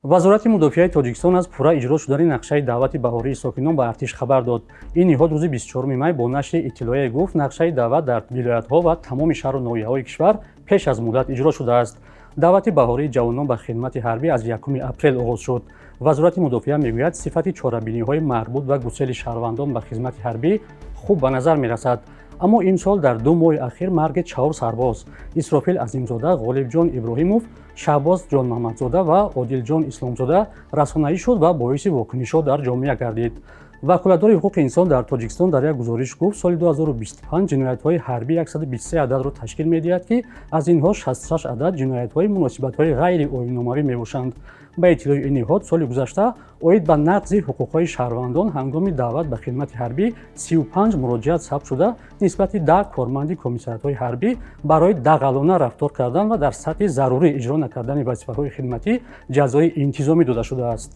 вазорати мудофиаи Тоҷикистон аз пурра иҷро шудани нақшаи даъвати баҳории сокинон ба артиш хабар дод. Ин ниҳод рӯзи 24 май бо нашри иттилоияе гуфт нақшаи даъват дар вилоятҳо ва тамоми шаҳру ноҳияҳои кишвар пеш аз муҳлат иҷро шудааст. даъвати баҳории ҷавонон ба хидмати ҳарбӣ аз 1 апрел оғоз шуд. вазорати мудофиа мегӯяд сифати чорабиниҳои марбут ба гусели шаҳрвандон ба хидмати ҳарбӣ хуб ба назар мерасад. аммо имсол дар 2 моҳи ахир марги 4 сарбоз Исрофил Азимзода, Ғолибҷон Иброҳимов, Шаҳбоз Ҷонмаҳмадзода ва Одилҷон Исломзода расонаӣ шуд ва боиси вокунишҳо дар ҷомеа гардид. ваколатдори ҳуқуқи инсон дар Тоҷикистон дар як гузориш гуфт соли 2025 ҷиноятҳои ҳарбӣ 123 ададро ташкил медиҳад ки аз инҳо 66 адад ҷиноятҳои муносибатҳои ғайри оиномавӣ мебошанд. ба иттилои ин ниҳод соли гузашта оид ба нақзи ҳуқуқҳои шаҳрвандон ҳангоми даъват ба хидмати ҳарбӣ 35 муроҷиат сабт шуда нисбати 10 корманди комиссариятҳои ҳарбӣ барои дағалона рафтор кардан ва дар сатҳи зарурӣ иҷро накардани вазифаҳои хидматӣ ҷазои интизомӣ дода шудааст.